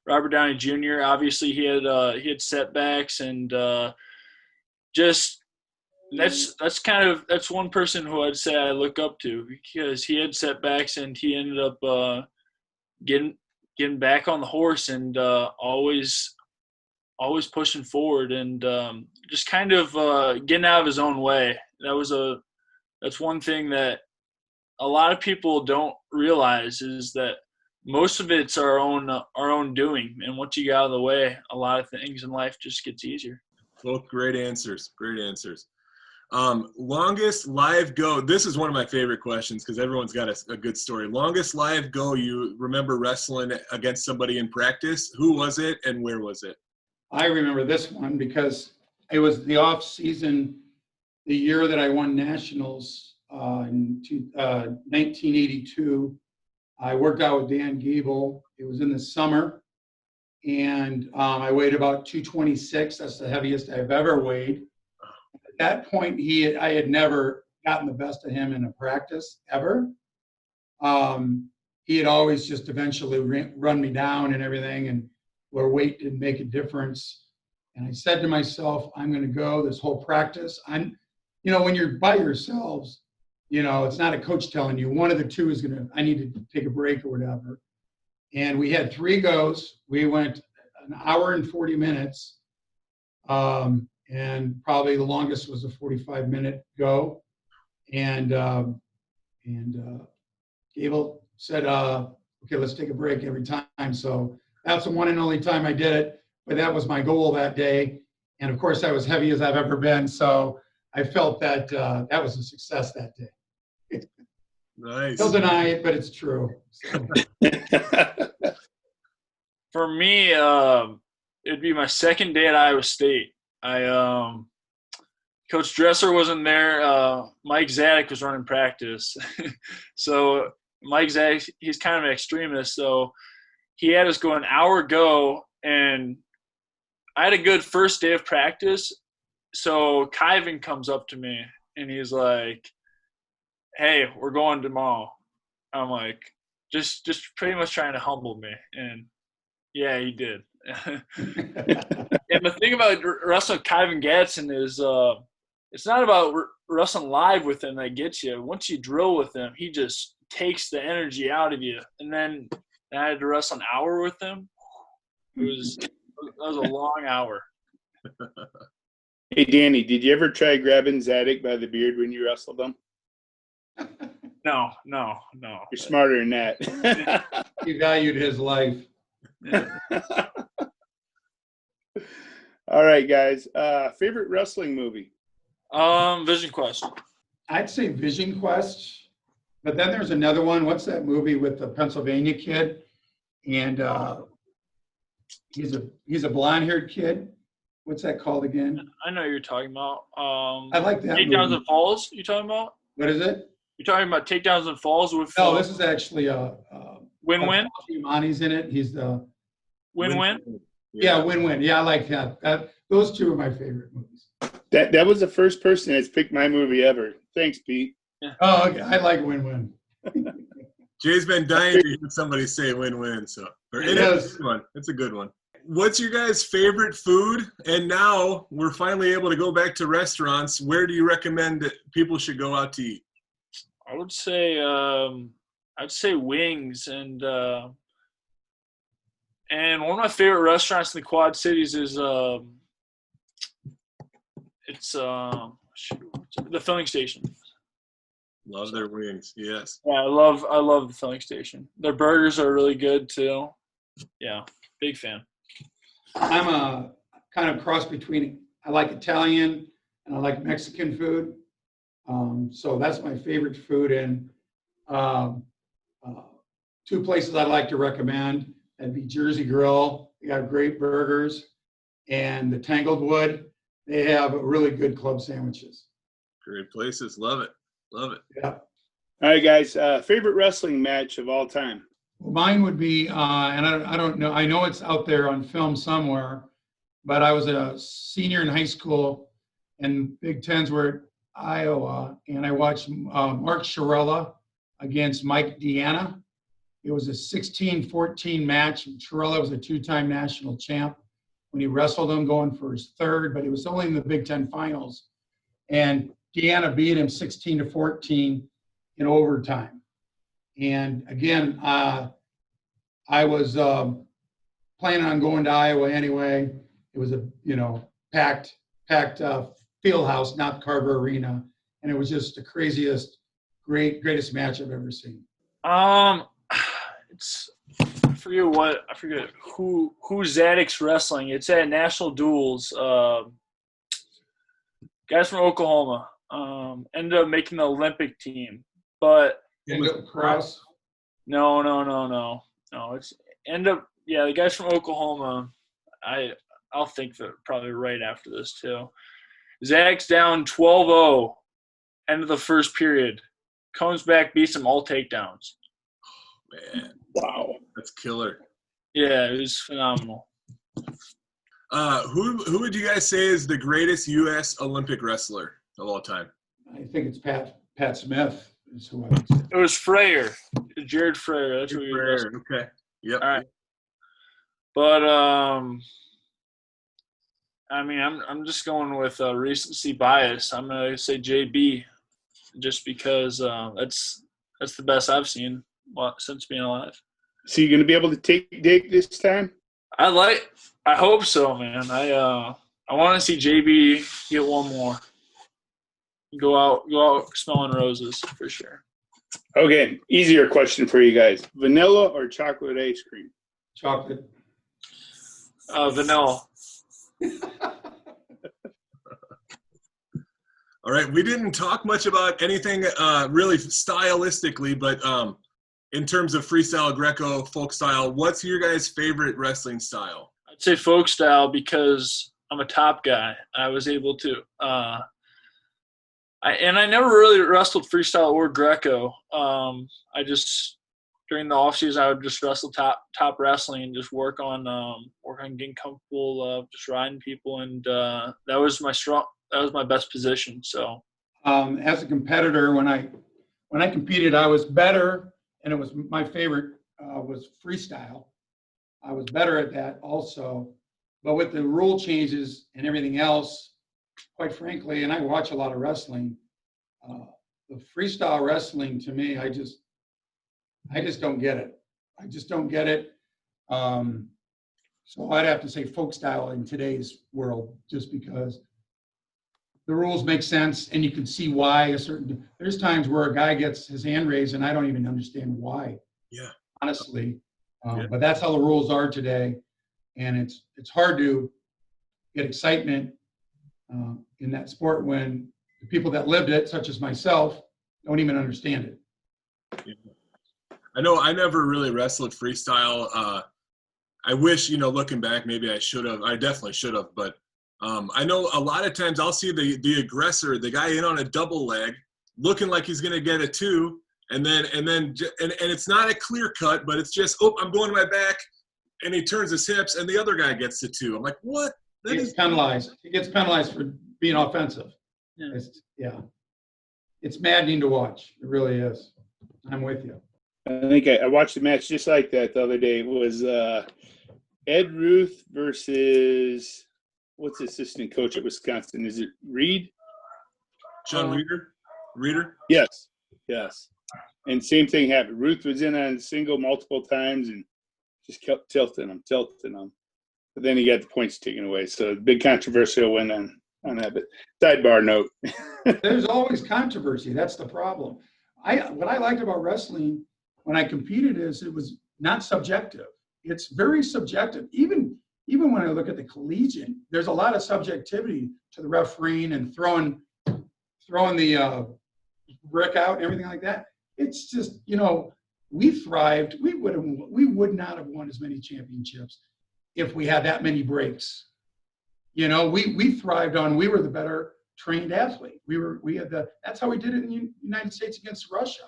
Robert Downey Jr. Obviously, he had setbacks, and just that's one person who I'd say I look up to, because he had setbacks and he ended up getting back on the horse and always pushing forward and just kind of getting out of his own way. That's one thing that a lot of people don't realize is that most of it's our own doing. And once you get out of the way, a lot of things in life just gets easier. Both great answers. Great answers. Longest live go. This is one of my favorite questions because everyone's got a good story. Longest live go you remember wrestling against somebody in practice. Who was it and where was it? I remember this one because it was the off season, the year that I won nationals in 1982. I worked out with Dan Gable. It was in the summer, and I weighed about 226. That's the heaviest I've ever weighed. At that point, I had never gotten the best of him in a practice ever. He had always just eventually run me down and everything, and where weight didn't make a difference. And I said to myself, I'm going to go this whole practice. When you're by yourselves, it's not a coach telling you. One of the two is I need to take a break or whatever. And we had 3 goes. We went an hour and 40 minutes. And probably the longest was a 45-minute go. And Gable said, okay, let's take a break every time. So that's the one and only time I did it. But that was my goal that day. And of course, I was heavy as I've ever been. So I felt that that was a success that day. Nice. Don't deny it, but it's true. So. For me, it'd be my second day at Iowa State. Coach Dresser wasn't there. Mike Zadek was running practice. So Mike Zadek, he's kind of an extremist. So he had us go an hour go, and I had a good first day of practice. So Kyvan comes up to me, and he's like, hey, we're going tomorrow. I'm like, just pretty much trying to humble me. And yeah, he did. And the thing about wrestling with Kyvan Gadsden is it's not about wrestling live with him that gets you. Once you drill with him, he just takes the energy out of you. And then I had to wrestle an hour with him. That was a long hour. Hey, Danny, did you ever try grabbing Zadek by the beard when you wrestled him? No. You're smarter than that. He valued his life. All right, guys. Favorite wrestling movie? Vision Quest. I'd say Vision Quest, but then there's another one. What's that movie with the Pennsylvania kid? And he's a blonde-haired kid. What's that called again? I know what you're talking about. I like that Takedowns movie. and Falls. You talking about? What is it? You're talking about Takedowns and Falls with? No, this is actually Win-Win. Imani's in it. He's the Win-Win. yeah, Win-Win. Yeah, I like that. Those two are my favorite movies. That was the first person that's picked my movie ever. Thanks, Pete. Oh, okay. I like Win-Win. Jay's been dying to hear somebody say win-win. So it's a good one. It's a good one. What's your guys' favorite food? And now we're finally able to go back to restaurants. Where do you recommend that people should go out to eat? I would say wings, and one of my favorite restaurants in the Quad Cities is the Filling Station. Love their wings. Yes. Yeah, I love the Filling Station. Their burgers are really good too. Yeah, big fan. I'm a kind of cross between, I like Italian and I like Mexican food. So that's my favorite food. And two places I'd like to recommend, that'd be Jersey Grill. They got great burgers. And the Tangled Wood, they have really good club sandwiches. Great places. Love it. Love it. Yeah. All right, guys. Favorite wrestling match of all time? Mine would be, and I don't know, I know it's out there on film somewhere, but I was a senior in high school and Big Tens were at Iowa, and I watched Mark Chiarella against Mike Deanna. It was a 16-14 match. Chiarella was a 2-time national champ when he wrestled him, going for his third, but it was only in the Big Ten finals. And Deanna beat him 16-14 in overtime. And again, I was planning on going to Iowa anyway. It was a packed field house, not Carver Arena, and it was just the craziest, greatest match I've ever seen. It's I forget who Zadok's wrestling. It's at National Duels. Guys from Oklahoma ended up making the Olympic team, but Cross. No. It's the guys from Oklahoma. I'll think that probably right after this too. Zach's down 12-0, end of the first period. Comes back, beats them all takedowns. Man, Wow. that's killer. Yeah, it was phenomenal. Who would you guys say is the greatest U.S. Olympic wrestler of all time? I think it's Pat Smith is who I would say. It was Frayer, Jared Frayer. That's who he was. Okay. Yep. All right. But I'm just going with recency bias. I'm gonna say JB, just because that's the best I've seen since being alive. So you're going to be able to take Dick this time? I hope so, man. I want to see JB get one more. Go out smelling roses for sure. Okay, easier question for you guys. Vanilla or chocolate ice cream? Chocolate. Vanilla. All right. We didn't talk much about anything really stylistically, but in terms of freestyle, Greco, folk style, what's your guys' favorite wrestling style? I'd say folk style because I'm a top guy. I was able to I never really wrestled freestyle or Greco. I just during the off season I would just wrestle top wrestling and just work on getting comfortable just riding people, and that was my best position. So as a competitor, when I competed, I was better, and it was my favorite was freestyle. I was better at that also, but with the rule changes and everything else, quite frankly, and I watch a lot of wrestling, the freestyle wrestling to me, I just don't get it. I just don't get it. So I'd have to say folk style in today's world, just because the rules make sense and you can see why there's times where a guy gets his hand raised and I don't even understand why. Yeah. Honestly. Yeah. But that's how the rules are today. And it's hard to get excitement in that sport when the people that lived it, such as myself, don't even understand it. Yeah. I know I never really wrestled freestyle. I wish, looking back, maybe I should have. I definitely should have. But I know a lot of times I'll see the aggressor, the guy in on a double leg, looking like he's going to get a 2. And it's not a clear cut, but it's just, I'm going to my back. And he turns his hips and the other guy gets the 2. I'm like, what? He gets penalized. He gets penalized for being offensive. Yeah. It's maddening to watch. It really is. I'm with you. I think I watched a match just like that the other day. It was Ed Ruth versus what's the assistant coach at Wisconsin? Is it Reed? John Reeder? Yes. And same thing happened. Ruth was in on single multiple times and just kept tilting him. But then he got the points taken away. So big controversial win on that. But sidebar note. There's always controversy. That's the problem. What I liked about wrestling when I competed is it was not subjective. It's very subjective. Even when I look at the collegiate, there's a lot of subjectivity to the refereeing and throwing the brick out and everything like that. It's just, we thrived. We would not have won as many championships if we had that many breaks. We thrived on, we were the better trained athlete. That's how we did it in the United States against Russia.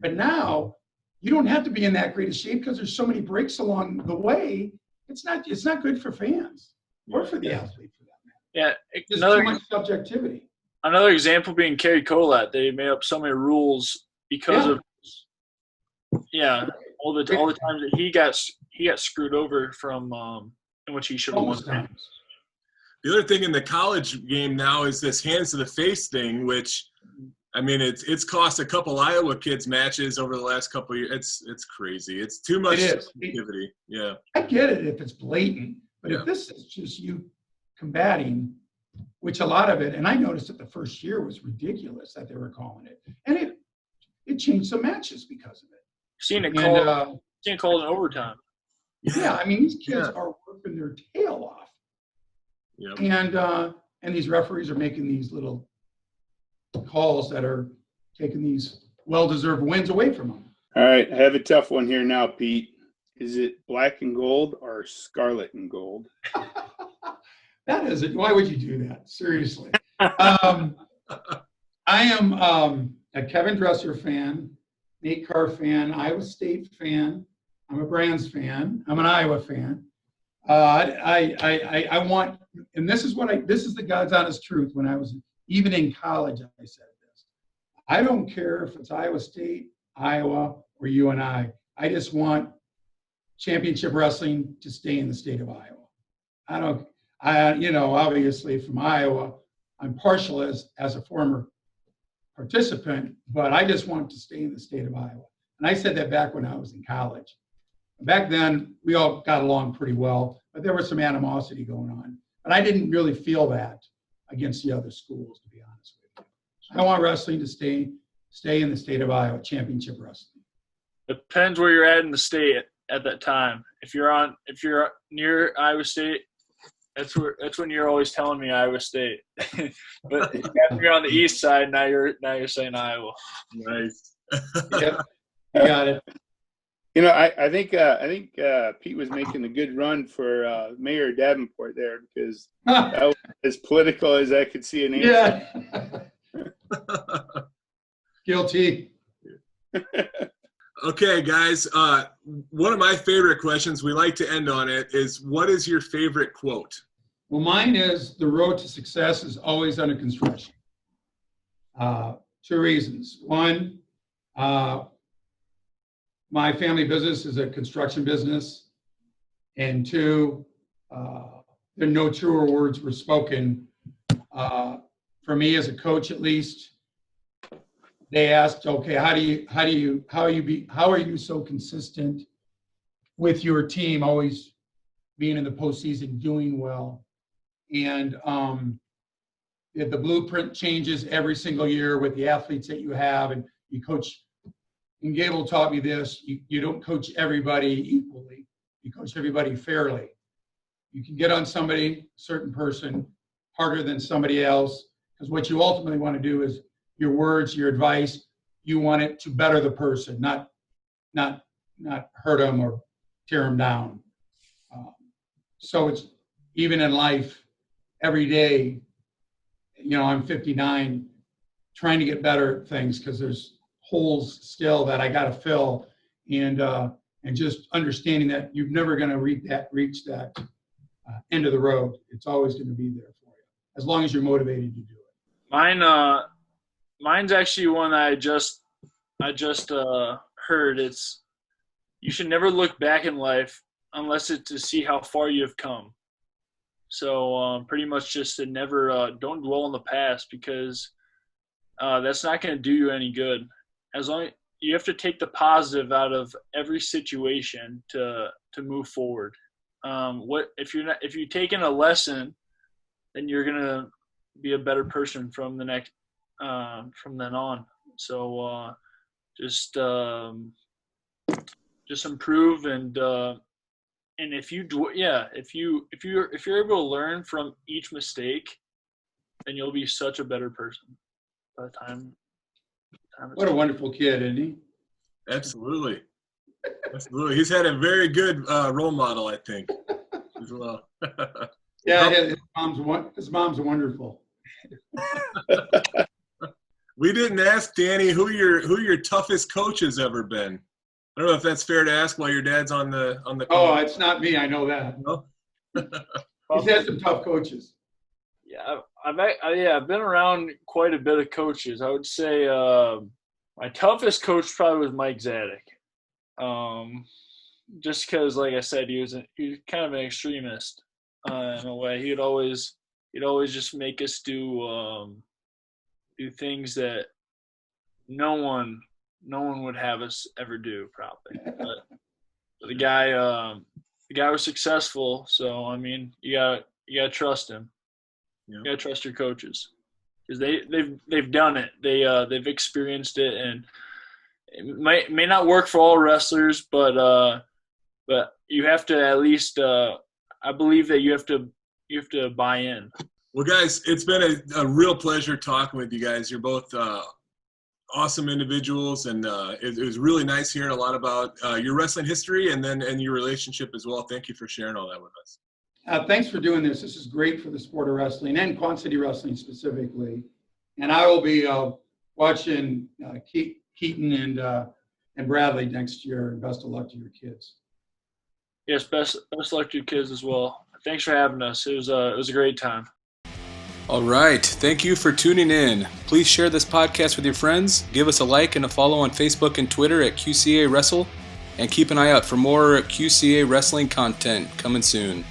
But now you don't have to be in that great of shape because there's so many breaks along the way. It's not good for fans or for the athlete for that matter. Yeah. There's too much subjectivity. Another example being Kerry Collat. They made up so many rules because of all the times that he got screwed over from in which he should have won. The other thing in the college game now is this hands to the face thing, which I mean, it's cost a couple Iowa kids matches over the last couple of years. It's crazy. It's too much It is. activity. Yeah. I get it if it's blatant, but Yeah. if this is just you combating, which a lot of it, and I noticed it the first year was ridiculous that they were calling it, and it changed some matches because of it. Seen it And called in overtime. yeah, I mean these kids Yeah. are working their tail off, Yep. and these referees are making these little calls that are taking these well-deserved wins away from them. All right, I have a tough one here now, Pete. Is it black and gold or scarlet and gold? That is it. Why would you do that? Seriously. I am a Kevin Dresser fan, Nate Carr fan, Iowa State fan. I'm a Brands fan. I'm an Iowa fan. I want, and this is the God's honest truth. When I was even in college, I said this. I don't care if it's Iowa State, Iowa, or UNI. I just want championship wrestling to stay in the state of Iowa. Obviously from Iowa, I'm partial as a former participant, but I just want to stay in the state of Iowa. And I said that back when I was in college. Back then, we all got along pretty well, but there was some animosity going on. But I didn't really feel that against the other schools, to be honest with you. I want wrestling to stay in the state of Iowa, championship wrestling. Depends where you're at in the state at that time. If you're near Iowa State, that's when you're always telling me Iowa State. But if you're on the east side, now you're saying Iowa. Nice. Yep, you got it. I think Pete was making a good run for Mayor Davenport there because that was as political as I could see an answer. Yeah. Guilty. Okay, guys. One of my favorite questions, we like to end on it, is what is your favorite quote? Well, mine is the road to success is always under construction. 2 reasons. One, my family business is a construction business. And 2, there no truer words were spoken. For me as a coach, at least, they asked, okay, how are you so consistent with your team always being in the postseason, doing well? And the blueprint changes every single year with the athletes that you have, and you coach. And Gable taught me this: you don't coach everybody equally. You coach everybody fairly. You can get on somebody, a certain person, harder than somebody else, because what you ultimately want to do is your words, your advice. You want it to better the person, not hurt them or tear them down. So it's even in life, every day. I'm 59, trying to get better at things because there's holes still that I got to fill, and just understanding that you're never going to reach that end of the road. It's always going to be there for you as long as you're motivated to do it. Mine's actually one that I just heard. It's you should never look back in life unless it's to see how far you have come. So pretty much just to never don't dwell on the past, because that's not going to do you any good. As long you have to take the positive out of every situation to move forward. If you're taking a lesson, then you're gonna be a better person from then on. So just improve, and if you're able to learn from each mistake, then you'll be such a better person by the time. What a wonderful kid, isn't he? Absolutely. Absolutely. He's had a very good role model, I think, as well. Yeah, his mom's wonderful. We didn't ask Danny who your toughest coach has ever been. I don't know if that's fair to ask while your dad's on the call. Oh, it's not me. I know that. No? He's had some tough coaches. Yeah, I've been around quite a bit of coaches. I would say my toughest coach probably was Mike Zadek. Just because, like I said, he was kind of an extremist in a way. He'd always just make us do things that no one would have us ever do probably. But the guy was successful, so I mean, you gotta trust him. Yeah. You gotta trust your coaches because they've done it. They've experienced it, and it may not work for all wrestlers, but you have to at least. I believe that you have to buy in. Well, guys, it's been a real pleasure talking with you guys. You're both awesome individuals, and it was really nice hearing a lot about your wrestling history and your relationship as well. Thank you for sharing all that with us. Thanks for doing this. This is great for the sport of wrestling and Quad City wrestling specifically. And I will be watching Keaton and Bradley next year. Best of luck to your kids. Yes, best luck to your kids as well. Thanks for having us. It was a great time. All right. Thank you for tuning in. Please share this podcast with your friends. Give us a like and a follow on Facebook and Twitter at QCA Wrestle. And keep an eye out for more QCA wrestling content coming soon.